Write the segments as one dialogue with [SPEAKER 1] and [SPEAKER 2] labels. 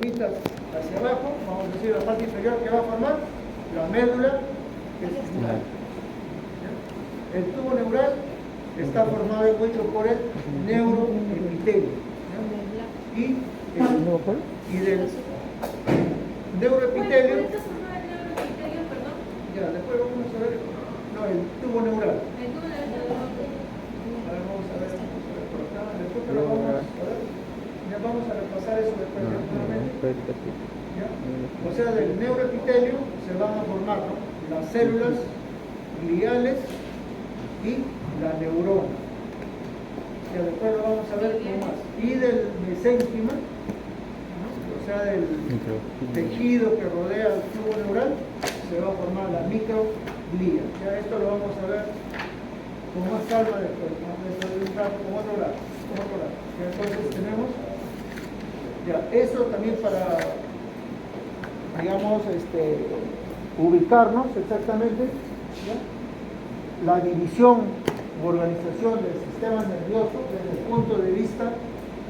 [SPEAKER 1] puntitas hacia abajo, vamos a decir la parte inferior que va a formar la médula espinal. El tubo neural está formado mucho por el neuroepitelio. Y del neuroepitelio, ya, después vamos a ver, no, el tubo neural. Ahora vamos a ver por acá, después que lo vamos a ver, ya vamos a repasar eso después nuevamente. O sea, del neuroepitelio se van a formar, ¿no?, las células gliales y la neurona. Ya después lo vamos a ver con más. Y del mesénquima, ¿no?, o sea, del tejido que rodea el tubo neural, se va a formar la microglía. Ya esto lo vamos a ver con más calma después, ¿no?, dentro de un rato, con otro lado. Ya entonces tenemos, ya, eso también para, digamos, ubicarnos exactamente, ¿ya?, la división u organización del sistema nervioso desde el punto de vista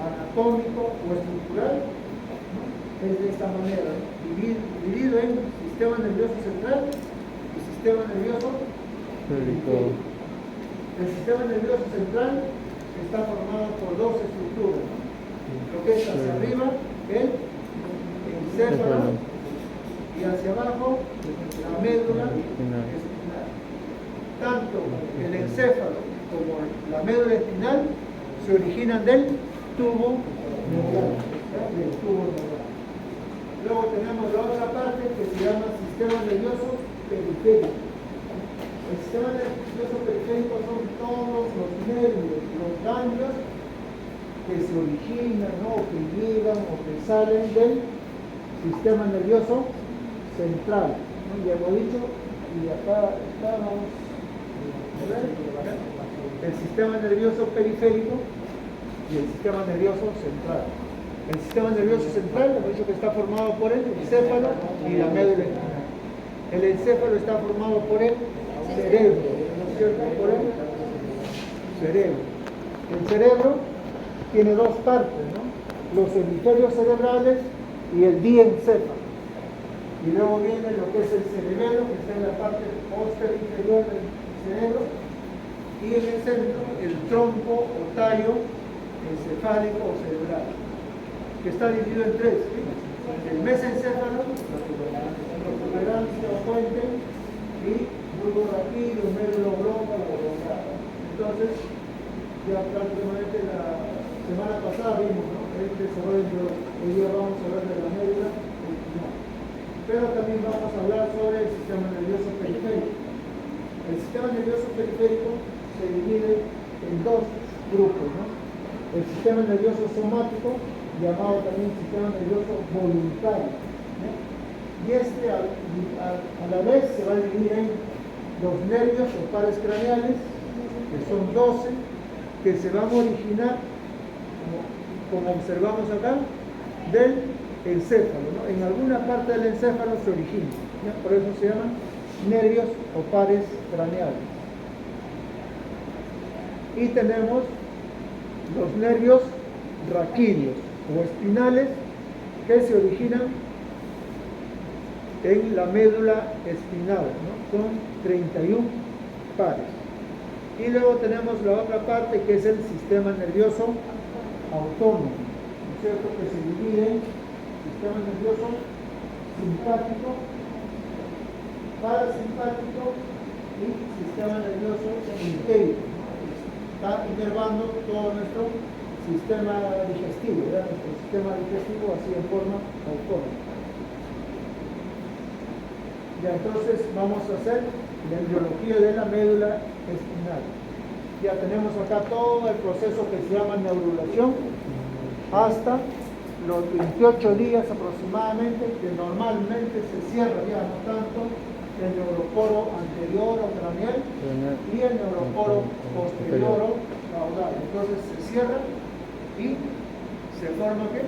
[SPEAKER 1] anatómico o estructural, ¿no?, es de esta manera, ¿no?, dividido en sistema nervioso central y sistema nervioso periférico. El sistema nervioso central está formado por dos estructuras, ¿no?, lo que es hacia arriba el encéfalo y hacia abajo la médula espinal. Tanto el encéfalo como la médula espinal se originan del tubo neural. Luego tenemos la otra parte que se llama sistema nervioso periférico. El sistema nervioso periférico son todos los nervios, los ganglios que se originan, ¿no?, o que llegan o que salen del sistema nervioso central, ¿no? Ya hemos dicho, y acá estamos. El sistema nervioso periférico y el sistema nervioso central. El sistema nervioso central, hemos dicho que está formado por el encéfalo y la médula espinal. El encéfalo está formado por el cerebro, ¿no es cierto? Por el cerebro. El cerebro tiene dos partes, ¿no?, los hemisferios cerebrales y el diencéfalo. Y luego viene lo que es el cerebelo, que está en la parte posterior inferior del cerebro, y en el centro el tronco o tallo encefálico o cerebral, que está dividido en tres, ¿sí?, el mesencéfalo, la protuberancia o puente, y bulbo raquídeo, médulo oblongo o oblongado. Entonces, ya prácticamente la semana pasada vimos, ¿no?, el desarrollo. Hoy día vamos a hablar de la médula espinal, pero también vamos a hablar sobre el sistema nervioso periférico. El sistema nervioso periférico se divide en dos grupos, ¿no?, el sistema nervioso somático, llamado también sistema nervioso voluntario, ¿no?, y a la vez se va a dividir en los nervios o pares craneales, que son 12, que se van a originar, como observamos acá, del encéfalo, ¿no?, en alguna parte del encéfalo se origina, ¿no?, por eso se llaman nervios o pares craneales. Y tenemos los nervios raquídeos o espinales, que se originan en la médula espinal, ¿no?, son 31 pares. Y luego tenemos la otra parte, que es el sistema nervioso autónomo, ¿no es cierto?, que se divide en sistema nervioso simpático, parasimpático y sistema nervioso entérico, ¿no?, está inervando todo nuestro sistema digestivo, ¿verdad?, nuestro sistema digestivo así en forma autónoma. Ya, entonces vamos a hacer la embriología de la médula espinal. Ya tenemos acá todo el proceso que se llama neurulación hasta los 28 días aproximadamente, que normalmente se cierra, ya no tanto el neuroporo anterior o craneal y el neuroporo posterior o caudal. Entonces se cierra y se forma ¿qué?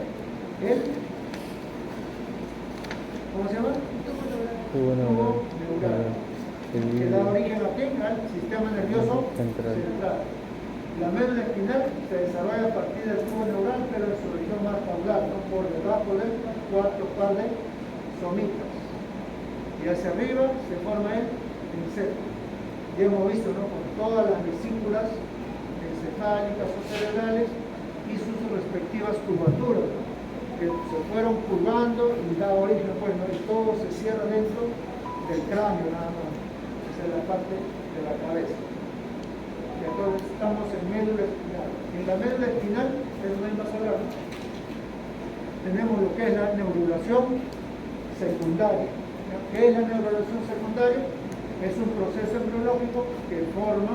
[SPEAKER 1] ¿Cómo se llama? Tubo neural. Que da origen a ¿qué? Al sistema nervioso central. La médula espinal se desarrolla a partir del tubo neural, pero en su región más caudal, ¿no?, por debajo del 4 par de somitas. Y hacia arriba se forma el encéfalo. Ya hemos visto, ¿no?, con todas las vesículas encefálicas o cerebrales y sus respectivas curvaturas, ¿no?, que se fueron curvando y da origen, pues, ¿no?, y todo se cierra dentro del cráneo nada más. Esa es la parte de la cabeza. Y entonces estamos en médula espinal. En la médula espinal es donde vamos a hablar, ¿no? Tenemos lo que es la neurulación secundaria. ¿Qué es la neurulación secundaria? Es un proceso embriológico que forma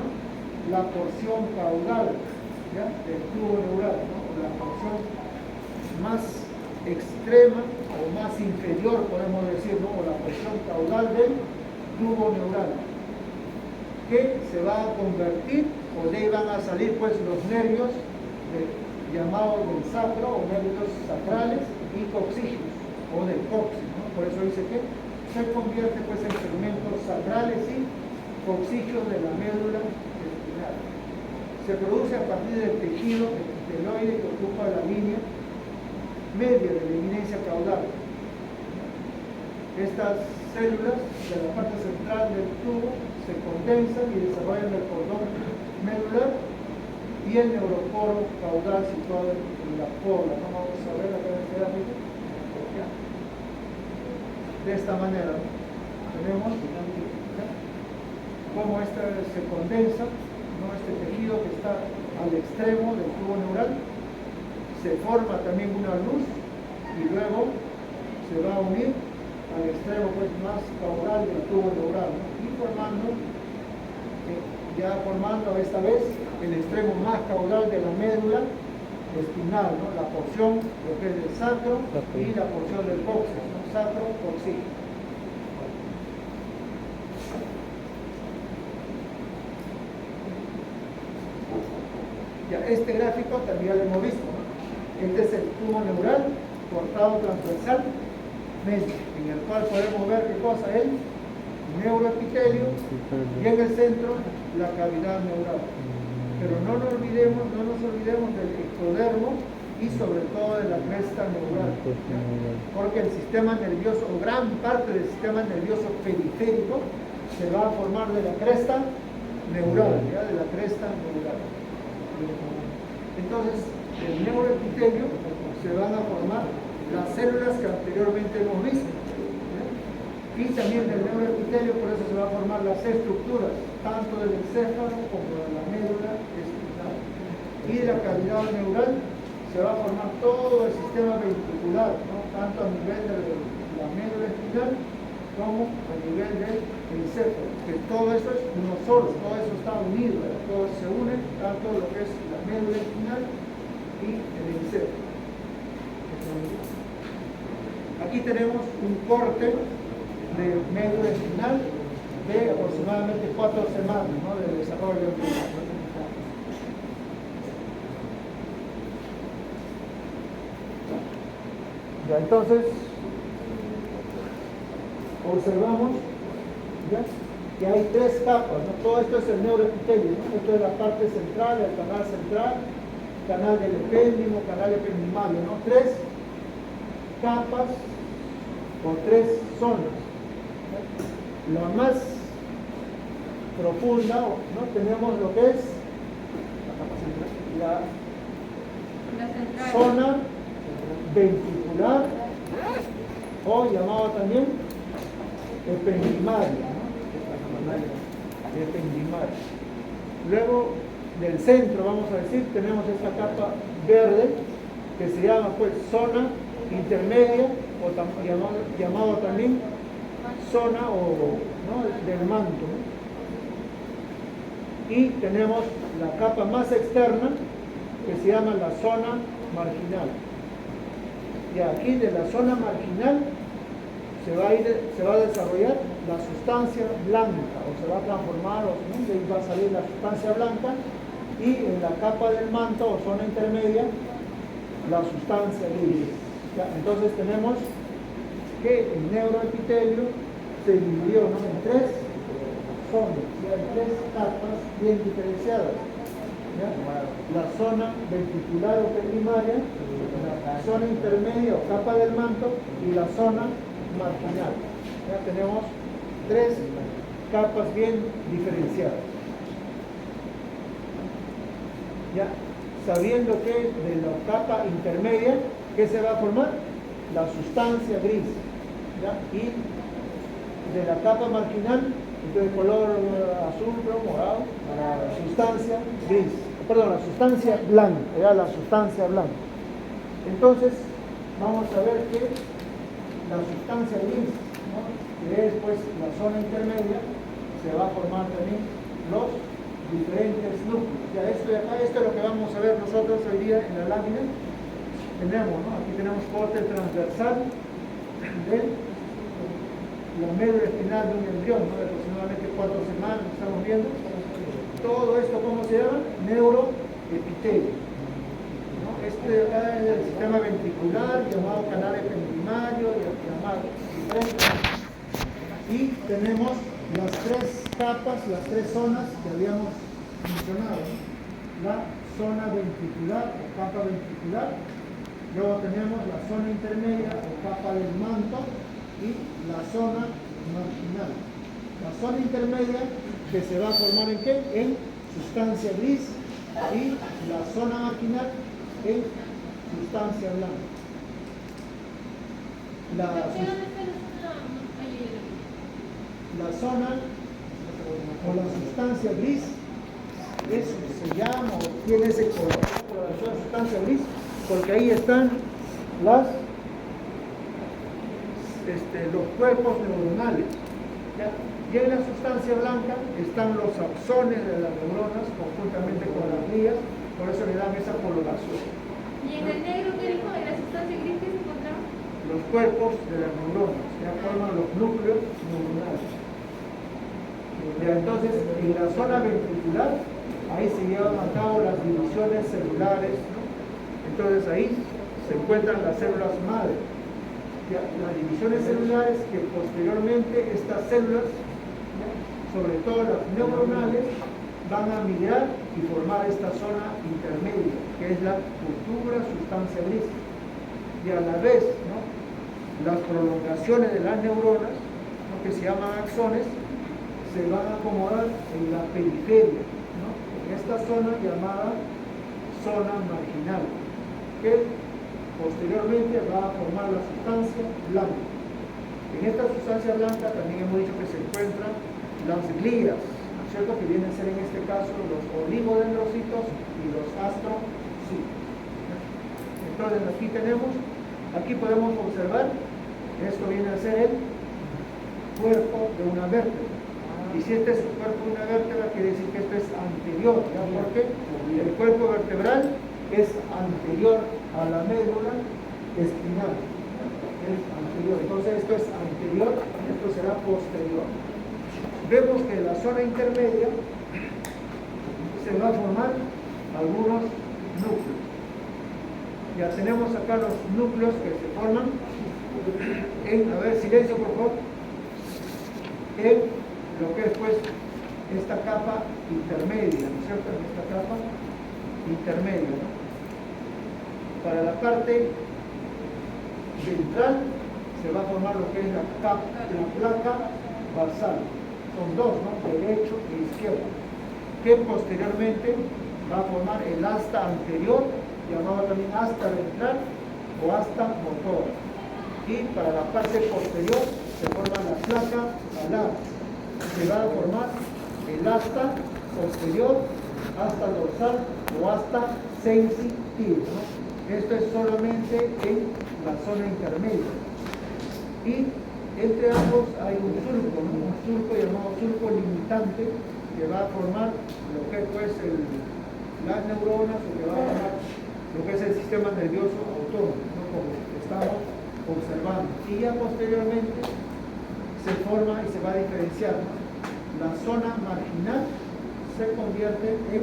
[SPEAKER 1] la porción caudal, ¿ya?, del tubo neural, ¿no?, o la porción más extrema o más inferior, podemos decir, ¿no?, o la porción caudal del tubo neural, que se va a convertir, o de ahí van a salir, pues, los nervios llamados del sacro, o nervios sacrales, y coxígeos, o del coxis, ¿no? Por eso dice que se convierte, pues, en segmentos sacrales y coxígeos de la médula espinal. Se produce a partir del tejido epiteloide que ocupa la línea media de la eminencia caudal. Estas células de la parte central del tubo se condensan y desarrollan el cordón medular y el neuroporo caudal situado en la cola. Vamos a ver acá en este gráfico. De esta manera, ¿no?, tenemos cómo esta se condensa, ¿no?, este tejido que está al extremo del tubo neural, se forma también una luz y luego se va a unir al extremo, pues, más caudal del tubo neural, ¿no?, y formando esta vez el extremo más caudal de la médula espinal, ¿no?, la porción, lo que es del sacro, y la porción del coxis, ¿no?, sacro, coxígeo. Ya, este gráfico también lo hemos visto, ¿no? Este es el tubo neural cortado transversal medio, en el cual podemos ver qué cosa es el neuroepitelio y en el centro la cavidad neural. Pero no nos olvidemos del ectodermo y sobre todo de la cresta neural, ¿ya?, porque el sistema nervioso, o gran parte del sistema nervioso periférico, se va a formar de la cresta neural, ¿ya?, de la cresta neural. Entonces, del neuroepitelio se van a formar las células que anteriormente hemos visto, ¿ya?, y también del neuroepitelio, por eso se van a formar las estructuras, tanto del encéfalo como de la médula espinal. Y de la cavidad neural se va a formar todo el sistema ventricular, ¿no?, tanto a nivel de la médula espinal como a nivel del encéfalo, que todo eso es uno solo, todo eso está unido, ¿verdad?, todo se une, tanto lo que es la médula espinal y el encéfalo. Aquí tenemos un corte de médula espinal de aproximadamente 4 semanas, ¿no?, de desarrollo embrionario. Ya, entonces observamos, ¿ya?, que hay 3 capas, ¿no? Todo esto es el neuroepitelio, ¿no? Esto es la parte central, el canal central, canal del epéndimo, canal ependimario, ¿no? 3 capas o 3 zonas, ¿no? La más profunda, ¿no?, tenemos lo que es la zona ventricular, o llamado también ependimaria, ¿no?, ependimaria. Luego del centro, vamos a decir, tenemos esta capa verde que se llama, pues, zona intermedia, o llamado también zona ¿no?, del manto, ¿no? Y tenemos la capa más externa que se llama la zona marginal. Y aquí de la zona marginal se va a desarrollar la sustancia blanca, o se va a transformar, o ¿no?, de ahí va a salir la sustancia blanca, y en la capa del manto o zona intermedia la sustancia gris. ¿Ya? Entonces tenemos que el neuroepitelio se dividió, ¿no?, en 3 zonas, ¿ya?, en 3 capas bien diferenciadas. ¿ya? La zona ventricular o primaria, la zona intermedia o capa del manto y la zona marginal. Ya tenemos tres capas bien diferenciadas. Ya, sabiendo que de la capa intermedia, ¿qué se va a formar? La sustancia gris. ¿Ya? Y de la capa marginal, de color azul, morado, la sustancia gris. Perdón, la sustancia blanca. ¿Ya? La sustancia blanca. Entonces, vamos a ver que la sustancia gris, ¿no? Que es pues la zona intermedia, se va a formar también los diferentes núcleos. Ya esto de acá, esto es lo que vamos a ver nosotros hoy día en la lámina. Tenemos, ¿no? Aquí tenemos corte transversal de la médula espinal de un embrión, ¿no? De aproximadamente 4 semanas, estamos viendo. Todo esto, ¿cómo se llama? Neuroepitelio. ¿No? Este de acá es el sistema ventricular, llamado canal ependimario, llamado diferente. Y tenemos las tres capas, las tres zonas que habíamos mencionado, ¿no? La zona ventricular o capa ventricular, luego tenemos la zona intermedia o capa del manto y la zona marginal. La zona intermedia que se va a formar ¿en qué? En sustancia gris, y la zona marginal en sustancia blanca. La zona o la sustancia gris, eso se llama o tiene ese color, la sustancia gris, porque ahí están los cuerpos neuronales. ¿Ya? Y en la sustancia blanca están los axones de las neuronas conjuntamente con las vías, por eso le dan esa coloración.
[SPEAKER 2] ¿Y en el negro qué dijo? ¿En la sustancia gris que se encontraba?
[SPEAKER 1] Los cuerpos de las neuronas, ya forman los núcleos neuronales. Ya, entonces, en la zona ventricular, ahí se llevan a cabo las divisiones celulares, ¿no? Entonces ahí se encuentran las células madre. Ya, las divisiones celulares que posteriormente estas células, ¿no? Sobre todo las neuronales, van a migrar y formar esta zona intermedia, que es la futura sustancia gris. Y a la vez, ¿no? Las prolongaciones de las neuronas, ¿no? Que se llaman axones, se van a acomodar en la periferia, ¿no? En esta zona llamada zona marginal, que posteriormente va a formar la sustancia blanca. En esta sustancia blanca también hemos dicho que se encuentran las glías, ¿no es cierto? Que vienen a ser en este caso los oligodendrocitos y los astrocitos. Entonces aquí podemos observar, esto viene a ser el cuerpo de una vértebra. Y si este es el cuerpo de una vértebra, quiere decir que esto es anterior, ¿ya? Porque el cuerpo vertebral es anterior a la médula espinal. Es anterior. Entonces esto es anterior, esto será posterior. Vemos que en la zona intermedia se va a formar algunos núcleos. Ya tenemos acá los núcleos que se forman a ver, silencio por favor, en lo que es pues esta capa intermedia, ¿no es cierto? En esta capa intermedia, ¿no? Para la parte ventral se va a formar lo que es la placa basal. Son dos, ¿no? Derecho e izquierdo, que posteriormente va a formar el asta anterior, llamado también asta ventral o asta motora. Y para la parte posterior se forma la placa alar. Se va a formar el asta posterior, asta dorsal o asta sensitiva, ¿no? Esto es solamente en la zona intermedia. Y entre ambos hay un surco, ¿no? Un surco llamado surco limitante, que va a formar lo que es pues las neuronas, o que va a formar lo que es el sistema nervioso autónomo, ¿no? Como estamos observando. Y ya posteriormente se forma y se va a diferenciar, ¿no? La zona marginal se convierte en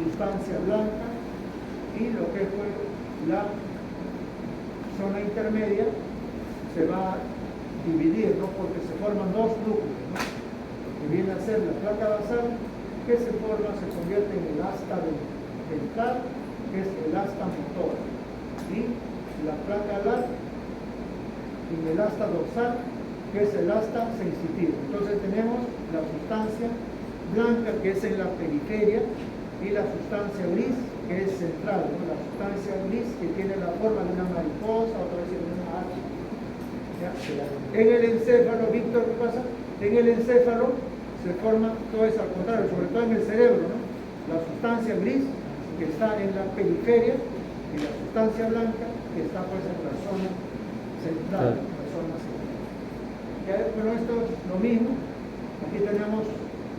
[SPEAKER 1] sustancia blanca y lo que fue la zona intermedia se va a dividir, ¿no? Porque se forman dos núcleos, ¿no? Que viene a ser la placa basal que se forma, se convierte en el asta ventral, que es el asta motora, y la placa alar y el asta dorsal, que es el asta sensitiva. Entonces tenemos la sustancia blanca, que es en la periferia, y la sustancia gris, que es central, ¿no? La sustancia gris que tiene la forma de una mariposa, otra vez de una H. ¿Ya? En el encéfalo, Víctor, ¿qué pasa? En el encéfalo se forma, todo es al contrario, sobre todo en el cerebro, ¿no? La sustancia gris que está en la periferia y la sustancia blanca que está pues en la zona central, en la zona central. Ya, bueno, esto es lo mismo. Aquí tenemos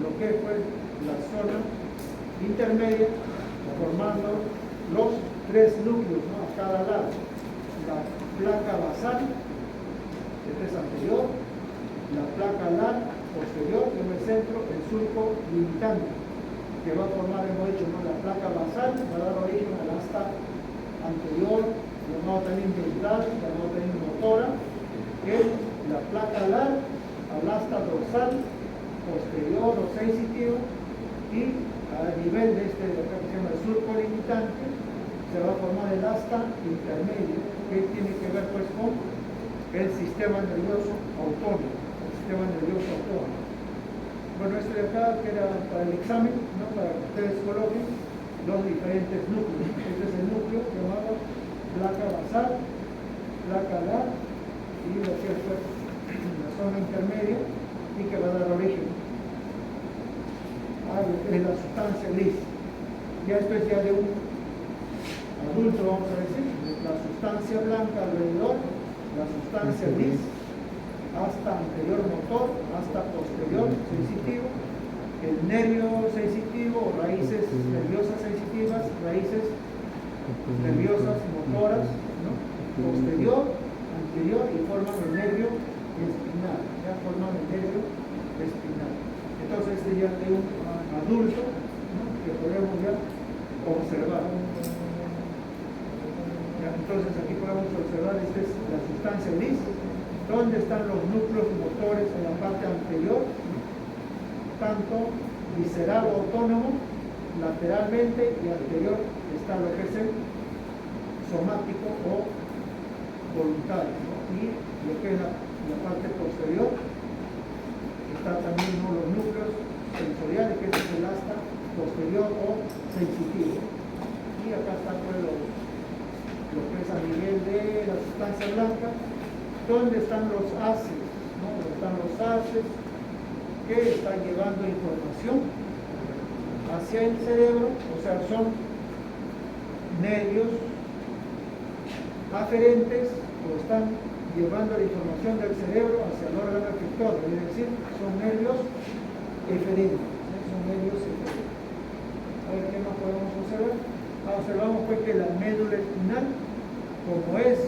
[SPEAKER 1] lo que es pues la zona intermedia, formando los tres núcleos, ¿no? A cada lado. La placa basal, este es anterior, la placa alar posterior, y en el centro el surco limitante, que va a formar, hemos dicho, ¿no? La placa basal va a dar origen al asta anterior, llamado también ventral, llamado también motora, que es la placa alar al asta dorsal, posterior o sensitivo, y a nivel de este, lo que se llama el surco limitante, se va a formar el asta intermedio, que tiene que ver pues con el sistema nervioso autónomo, el sistema nervioso autónomo. Bueno, esto de acá que era para el examen, ¿no? Para que ustedes coloquen los diferentes núcleos. Este es el núcleo llamado placa basal, placa alar y lo que es pues, la zona intermedia y que va a dar origen a la sustancia gris. Ya esto es ya de un adulto, vamos a decir, la sustancia blanca alrededor, la sustancia gris, hasta anterior motor, hasta posterior sensitivo, el nervio sensitivo, raíces nerviosas sensitivas, raíces nerviosas motoras, ¿no? Posterior, anterior y forman el nervio espinal, ya forman el nervio espinal. Entonces este ya de un adulto, ¿no? Que podemos ya observar. Ya, entonces aquí podemos observar, esta es la sustancia gris, donde están los núcleos motores en la parte anterior, ¿no? Tanto visceral o autónomo, lateralmente y anterior está lo que es el somático o voluntario, ¿no? Y lo que es la parte posterior está también, ¿no? Los núcleos sensoriales, que es el asta posterior o sensitivo. Y acá está pues lo que es a nivel de la sustancia blanca, donde están los haces, ¿no? Donde están los haces que están llevando información hacia el cerebro, o sea, son nervios aferentes o están llevando la información del cerebro hacia el órgano efector, es decir, son nervios eferentes, son nervios eferentes. A ver, ¿qué más podemos observar? Observamos pues que la médula espinal, como es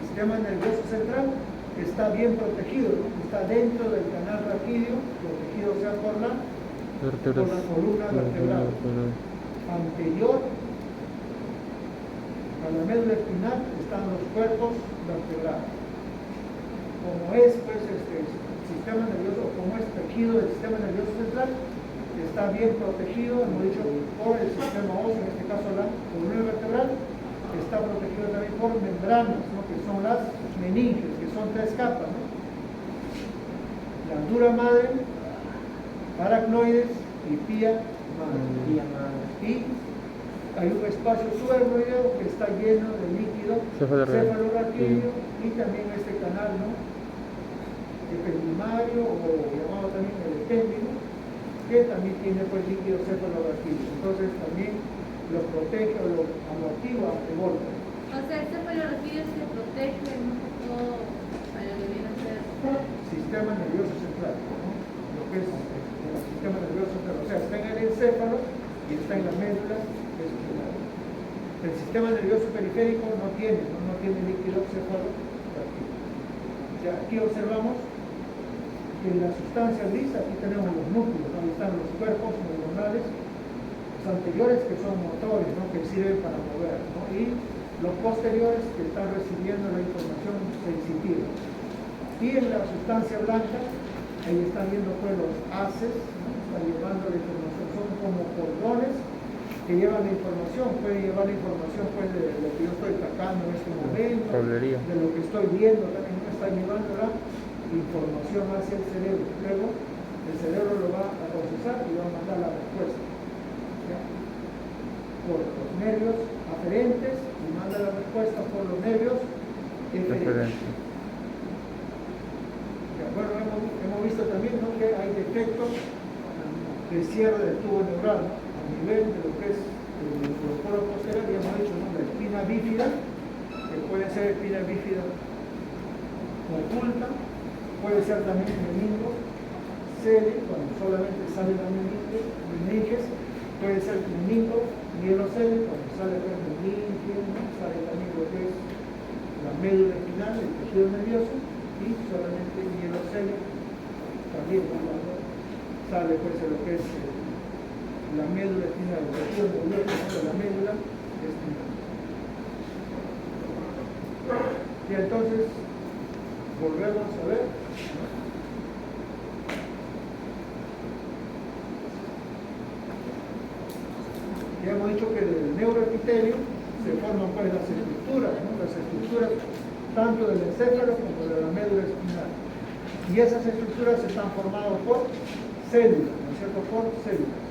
[SPEAKER 1] sistema nervioso central, está bien protegido, ¿no? Está dentro del canal raquídeo, protegido o sea por la columna vertebral. Anterior a la médula espinal están los cuerpos vertebrales. Como es pues sistema nervioso, como es tejido del sistema nervioso central, está bien protegido, hemos dicho, por el sistema óseo, en este caso la columna vertebral, está protegido también por membranas, ¿no? Que son las meninges, que son tres capas, ¿no? Glándula madre, aracnoides y pía madre. Y hay un espacio subaracnoideo que está lleno de líquido cefalorraquídeo y también este canal, ¿no? Ependimario o llamado también el epéndido, que también tiene pues líquido cefalorraquídeo. Entonces también lo protege o lo amortigua de golpe.
[SPEAKER 2] O sea, el cefalorraquídeo se protege un poco para lo que viene a ser
[SPEAKER 1] Sistema nervioso central, ¿no? Lo que es el sistema nervioso central. O sea, está en el encéfalo y está en la médula espinal. El sistema nervioso periférico no tiene líquido cefalorraquídeo. Ya aquí observamos que en la sustancia gris, aquí tenemos los núcleos, donde están los cuerpos neuronales, los anteriores que son motores, ¿no? Que sirven para mover, ¿no? Y los posteriores que están recibiendo la información sensitiva. Y en la sustancia blanca, ahí están viendo pues los haces, ¿no? Están llevando la información, son como cordones que llevan la información, pueden llevar la información pues, de lo que yo estoy tratando en este momento,
[SPEAKER 3] Cablería.
[SPEAKER 1] de lo que estoy viendo, también me está llevando la información hacia el cerebro. Luego el cerebro lo va a procesar y va a mandar la respuesta, ¿ya? Por los nervios aferentes y manda la respuesta por los nervios eferentes. Bueno, hemos visto también, ¿no?, que hay defectos de cierre del tubo neural, ¿no?, a nivel de lo que es el polo posterior. Ya hemos dicho, ¿no?, la espina bífida, que puede ser espina bífida oculta, puede ser también meningo cele, cuando solamente sale la meninges, puede ser meningo mielocele, cuando sale el meninge, sale también lo que es la médula espinal, el tejido nervioso, y solamente mielocele, también cuando sale pues lo que es la médula espinal, el tejido nervioso de la médula espinal. Y entonces volvemos a ver, ¿no? Ya hemos dicho que del neuroepitelio se forman pues las estructuras, ¿no?, las estructuras tanto del encéfalo como de la médula espinal. Y esas estructuras están formadas por células, ¿no es cierto?, por células.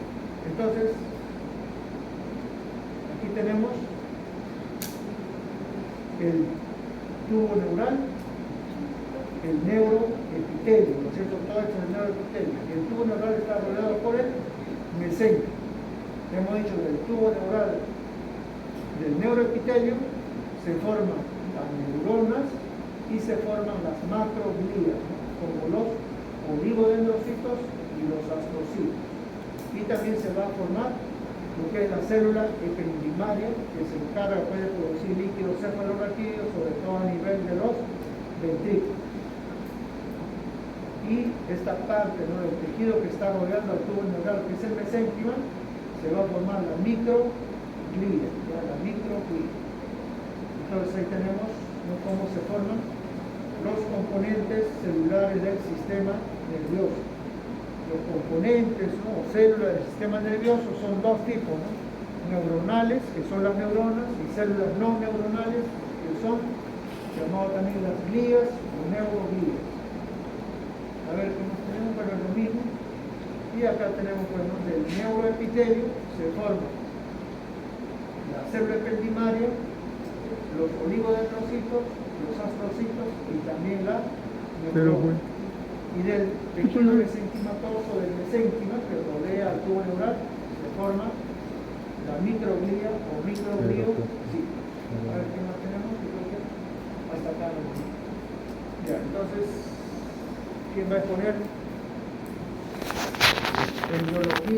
[SPEAKER 1] Entonces, aquí tenemos el tubo neural, el neuroepitelio, ¿no es cierto?, todo esto es el neuroepitelio. Y el tubo neural está rodeado por el mesenquio. Hemos dicho que del tubo neural del neuroepitelio se forman las neuronas y se forman las macroglías, ¿no?, como los oligodendrocitos y los astrocitos. Y también se va a formar lo que es la célula ependimaria, que se encarga pues, de producir líquidos cefalorraquídeos, sobre todo a nivel de los ventrículos. Y esta parte, ¿no?, del tejido que está rodeando al tubo neural, que es el mesénquima, se va a formar la microglía, ¿ya?, la microglía. Entonces ahí tenemos, ¿no?, cómo se forman los componentes celulares del sistema nervioso. Los componentes, ¿no?, o células del sistema nervioso son dos tipos, ¿no?, neuronales, que son las neuronas, y células no neuronales, que son llamadas también las glías o neuroglías. A ver, ¿qué más tenemos? Bueno, es lo mismo. Y acá tenemos, bueno, del neuroepitelio se forma la célula ependimaria, los oligodendrocitos, los astrocitos y también la neurona. Y del tejido mesenquimatoso del mesénquima que rodea al tubo neural se forma la microglía o microglio. Sí. A ver qué más tenemos. Yo creo que hasta acá no. Ya, entonces, ¿quién va a exponer? En biología.